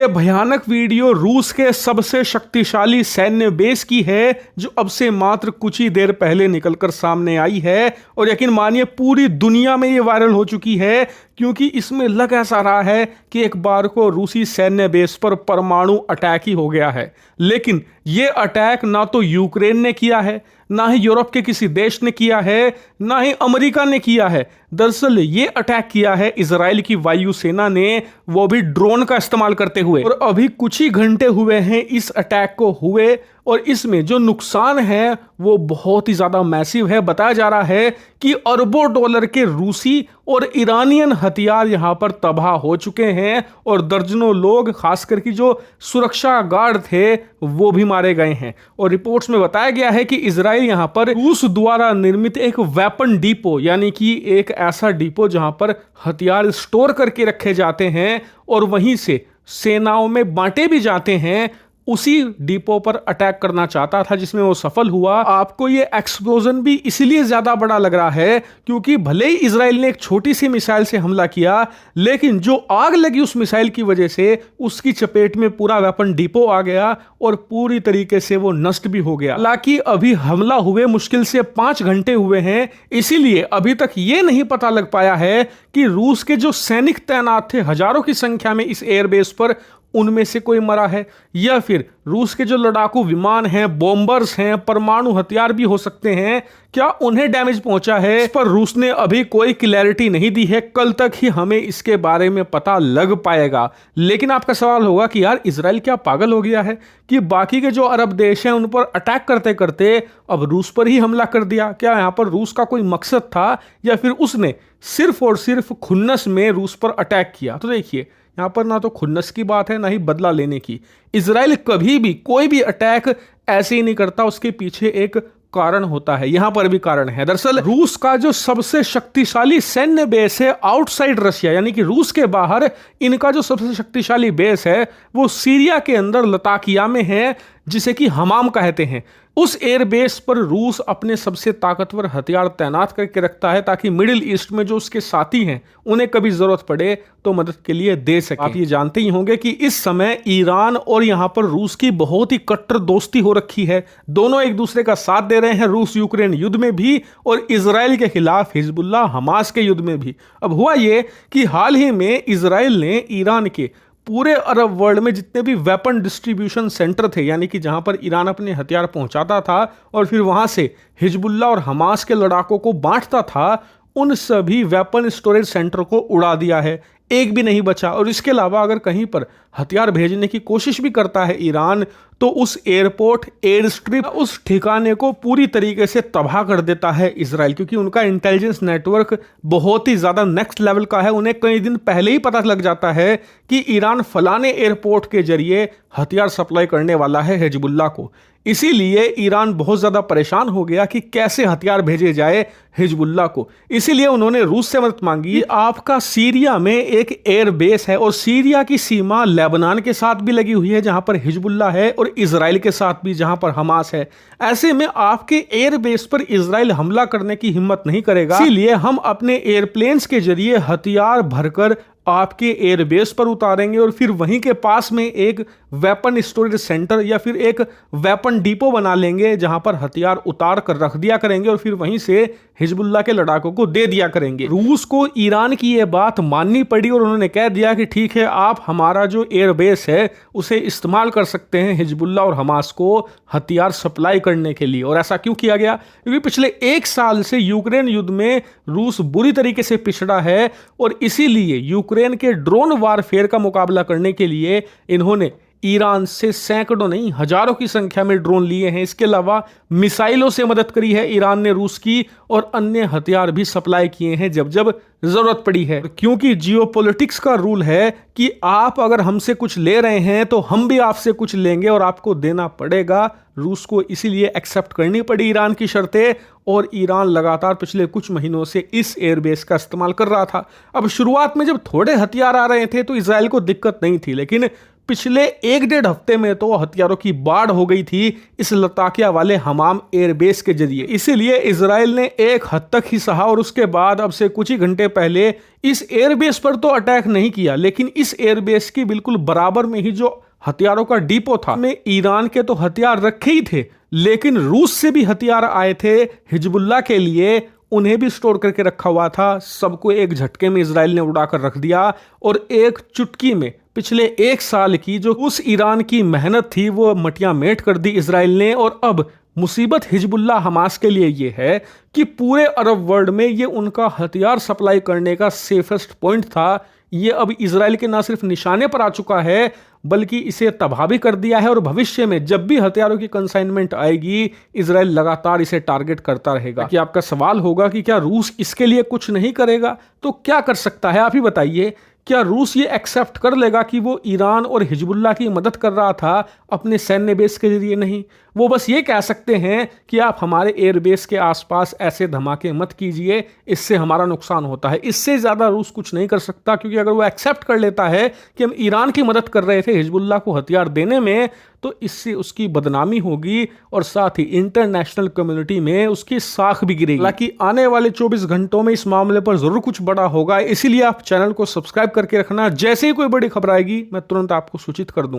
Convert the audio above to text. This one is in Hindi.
ये भयानक वीडियो रूस के सबसे शक्तिशाली सैन्य बेस की है जो अब से मात्र कुछ ही देर पहले निकलकर सामने आई है और यकीन मानिए पूरी दुनिया में ये वायरल हो चुकी है क्योंकि इसमें लग ऐसा रहा है कि एक बार को रूसी सैन्य बेस पर परमाणु अटैक ही हो गया है। लेकिन ये अटैक ना तो यूक्रेन ने किया है, ना ही यूरोप के किसी देश ने किया है, ना ही अमेरिका ने किया है। दरअसल ये अटैक किया है इजराइल की वायुसेना ने, वो भी ड्रोन का इस्तेमाल करते हुए। और अभी कुछ ही घंटे हुए हैं इस अटैक को हुए और इसमें जो नुकसान है वो बहुत ही ज्यादा मैसिव है। बताया जा रहा है कि अरबों डॉलर के रूसी और ईरानियन हथियार यहां पर तबाह हो चुके हैं और दर्जनों लोग, खासकर की जो सुरक्षा गार्ड थे, वो भी मारे गए हैं। और रिपोर्ट्स में बताया गया है कि इजराइल यहां पर रूस द्वारा निर्मित एक वेपन डिपो, यानी कि एक ऐसा डिपो जहां पर हथियार स्टोर करके रखे जाते हैं और वहीं से सेनाओं में बांटे भी जाते हैं, उसी डिपो पर अटैक करना चाहता था जिसमें वो सफल हुआ। आपको ये एक्सप्लोजन भी इसलिए ज्यादा बड़ा लग रहा है क्योंकि भले ही इजराइल ने एक छोटी सी मिसाइल से हमला किया, लेकिन जो आग लगी उस मिसाइल की वजह से उसकी चपेट में पूरा वेपन डिपो आ गया और पूरी तरीके से वो नष्ट भी हो गया। हालांकि अभी हमला हुए मुश्किल से 5 घंटे हुए हैं, इसीलिए अभी तक ये नहीं पता लग पाया है कि रूस के जो सैनिक तैनात थे हजारों की संख्या में इस एयरबेस पर, उनमें से कोई मरा है या फिर रूस के जो लड़ाकू विमान हैं, बॉम्बर्स हैं, परमाणु हथियार भी हो सकते हैं, क्या उन्हें डैमेज पहुंचा है। इस पर रूस ने अभी कोई क्लैरिटी नहीं दी है। कल तक ही हमें इसके बारे में पता लग पाएगा। लेकिन आपका सवाल होगा कि यार इजराइल क्या पागल हो गया है कि बाकी के जो अरब देश हैं उन पर अटैक करते करते अब रूस पर ही हमला कर दिया। क्या यहां पर रूस का कोई मकसद था या फिर उसने सिर्फ और सिर्फ खुन्नस में रूस पर अटैक किया? तो देखिए, यहां पर ना तो खुन्नस की बात है ना ही बदला लेने की। इजराइल कभी भी कोई भी अटैक ऐसे ही नहीं करता, उसके पीछे एक कारण होता है। यहां पर भी कारण है। दरअसल रूस का जो सबसे शक्तिशाली सैन्य बेस है आउटसाइड रशिया, यानी कि रूस के बाहर, इनका जो सबसे शक्तिशाली बेस है वो सीरिया के अंदर लताकिया में है, जिसे कि हमाम कहते हैं। उस एयरबेस पर रूस अपने सबसे ताकतवर हथियार तैनात करके रखता है ताकि मिडिल ईस्ट में जो उसके साथी हैं उन्हें कभी जरूरत पड़े तो मदद के लिए दे सके। आप ये जानते ही होंगे कि इस समय ईरान और यहां पर रूस की बहुत ही कट्टर दोस्ती हो रखी है। दोनों एक दूसरे का साथ दे रहे हैं, रूस यूक्रेन युद्ध में भी और इजराइल के खिलाफ हिजबुल्लाह हमास के युद्ध में भी। अब हुआ ये कि हाल ही में इजराइल ने ईरान के पूरे अरब वर्ल्ड में जितने भी वेपन डिस्ट्रीब्यूशन सेंटर थे, यानी कि जहां पर ईरान अपने हथियार पहुंचाता था और फिर वहां से हिजबुल्लाह और हमास के लड़ाकों को बांटता था, उन सभी वेपन स्टोरेज सेंटर को उड़ा दिया है। एक भी नहीं बचा। और इसके अलावा अगर कहीं पर हथियार भेजने की कोशिश भी करता है ईरान, तो उस एयरपोर्ट, एयर स्ट्रिप, उस ठिकाने को पूरी तरीके से तबाह कर देता है इजराइल, क्योंकि उनका इंटेलिजेंस नेटवर्क बहुत ही ज्यादा नेक्स्ट लेवल का है। उन्हें कई दिन पहले ही पता लग जाता है कि ईरान फलाने एयरपोर्ट के जरिए हथियार सप्लाई करने वाला है हिजबुल्लाह को। इसीलिए ईरान बहुत ज्यादा परेशान हो गया कि कैसे हथियार भेजे जाए हिजबुल्लाह को। इसीलिए उन्होंने रूस से मदद मांगी। आपका सीरिया में एक एयर बेस है और सीरिया की सीमा लेबनान के साथ भी लगी हुई है जहां पर हिजबुल्लाह है, और इजराइल के साथ भी जहां पर हमास है। ऐसे में आपके एयर बेस पर इजराइल हमला करने की हिम्मत नहीं करेगा। इसीलिए हम अपने एयरप्लेन्स के जरिए हथियार भरकर आपके एयरबेस पर उतारेंगे और फिर वहीं के पास में एक वेपन स्टोरेज सेंटर या फिर एक वेपन डिपो बना लेंगे जहां पर हथियार उतार कर रख दिया करेंगे और फिर वहीं से हिजबुल्लाह के लड़ाकों को दे दिया करेंगे। रूस को ईरान की यह बात माननी पड़ी और उन्होंने कह दिया कि ठीक है, आप हमारा जो एयरबेस है उसे इस्तेमाल कर सकते हैं हिजबुल्लाह और हमास को हथियार सप्लाई करने के लिए। और ऐसा क्यों किया गया? क्योंकि पिछले 1 साल से यूक्रेन युद्ध में रूस बुरी तरीके से पिछड़ा है और इसीलिए यूक्रेन के ड्रोन वारफेयर का मुकाबला करने के लिए इन्होंने ईरान से सैकड़ों नहीं हजारों की संख्या में ड्रोन लिए हैं। इसके अलावा मिसाइलों से मदद करी है ईरान ने रूस की, और अन्य हथियार भी सप्लाई किए हैं जब जब जरूरत पड़ी है। क्योंकि जियोपॉलिटिक्स का रूल है कि आप अगर हमसे कुछ ले रहे हैं तो हम भी आपसे कुछ लेंगे और आपको देना पड़ेगा। रूस को इसीलिए एक्सेप्ट करनी पड़ी ईरान की शर्तें, और ईरान लगातार पिछले कुछ महीनों से इस एयरबेस का इस्तेमाल कर रहा था। अब शुरुआत में जब थोड़े हथियार आ रहे थे तो इजराइल को दिक्कत नहीं थी, लेकिन पिछले 1-1.5 हफ्ते में तो हथियारों की बाढ़ हो गई थी इस लताकिया वाले हमाम एयरबेस के जरिए। इसीलिए इजराइल ने एक हद तक ही सहा और उसके बाद अब से कुछ ही घंटे पहले इस एयरबेस पर तो अटैक नहीं किया, लेकिन इस एयरबेस की बिल्कुल बराबर में ही जो हथियारों का डिपो था, में ईरान के तो हथियार रखे ही थे, लेकिन रूस से भी हथियार आए थे हिजबुल्लाह के लिए, उन्हें भी स्टोर करके रखा हुआ था। सबको एक झटके में इजराइल ने उड़ाकर रख दिया और एक चुटकी में पिछले 1 साल की जो उस ईरान की मेहनत थी वो मटिया मेट कर दी इजराइल ने। और अब मुसीबत हिजबुल्लाह हमास के लिए ये है कि पूरे अरब वर्ल्ड में ये उनका हथियार सप्लाई करने का सेफेस्ट पॉइंट था। ये अब इजराइल के ना सिर्फ निशाने पर आ चुका है बल्कि इसे तबाह भी कर दिया है और भविष्य में जब भी हथियारों की कंसाइनमेंट आएगी इजराइल लगातार इसे टारगेट करता रहेगा। कि आपका सवाल होगा कि क्या रूस इसके लिए कुछ नहीं करेगा, तो क्या कर सकता है आप ही बताइए। क्या रूस ये एक्सेप्ट कर लेगा कि वो ईरान और हिजबुल्लाह की मदद कर रहा था अपने सैन्य बेस के जरिए? नहीं, वो बस ये कह सकते हैं कि आप हमारे एयरबेस के आसपास ऐसे धमाके मत कीजिए, इससे हमारा नुकसान होता है। इससे ज़्यादा रूस कुछ नहीं कर सकता, क्योंकि अगर वो एक्सेप्ट कर लेता है कि हम ईरान की मदद कर रहे थे हिजबुल्लाह को हथियार देने में, तो इससे उसकी बदनामी होगी और साथ ही इंटरनेशनल कम्युनिटी में उसकी साख भी गिरेगी। हालांकि आने वाले 24 घंटों में इस मामले पर जरूर कुछ बड़ा होगा, इसीलिए आप चैनल को सब्सक्राइब करके रखना। जैसे ही कोई बड़ी खबर आएगी मैं तुरंत आपको सूचित कर दूं।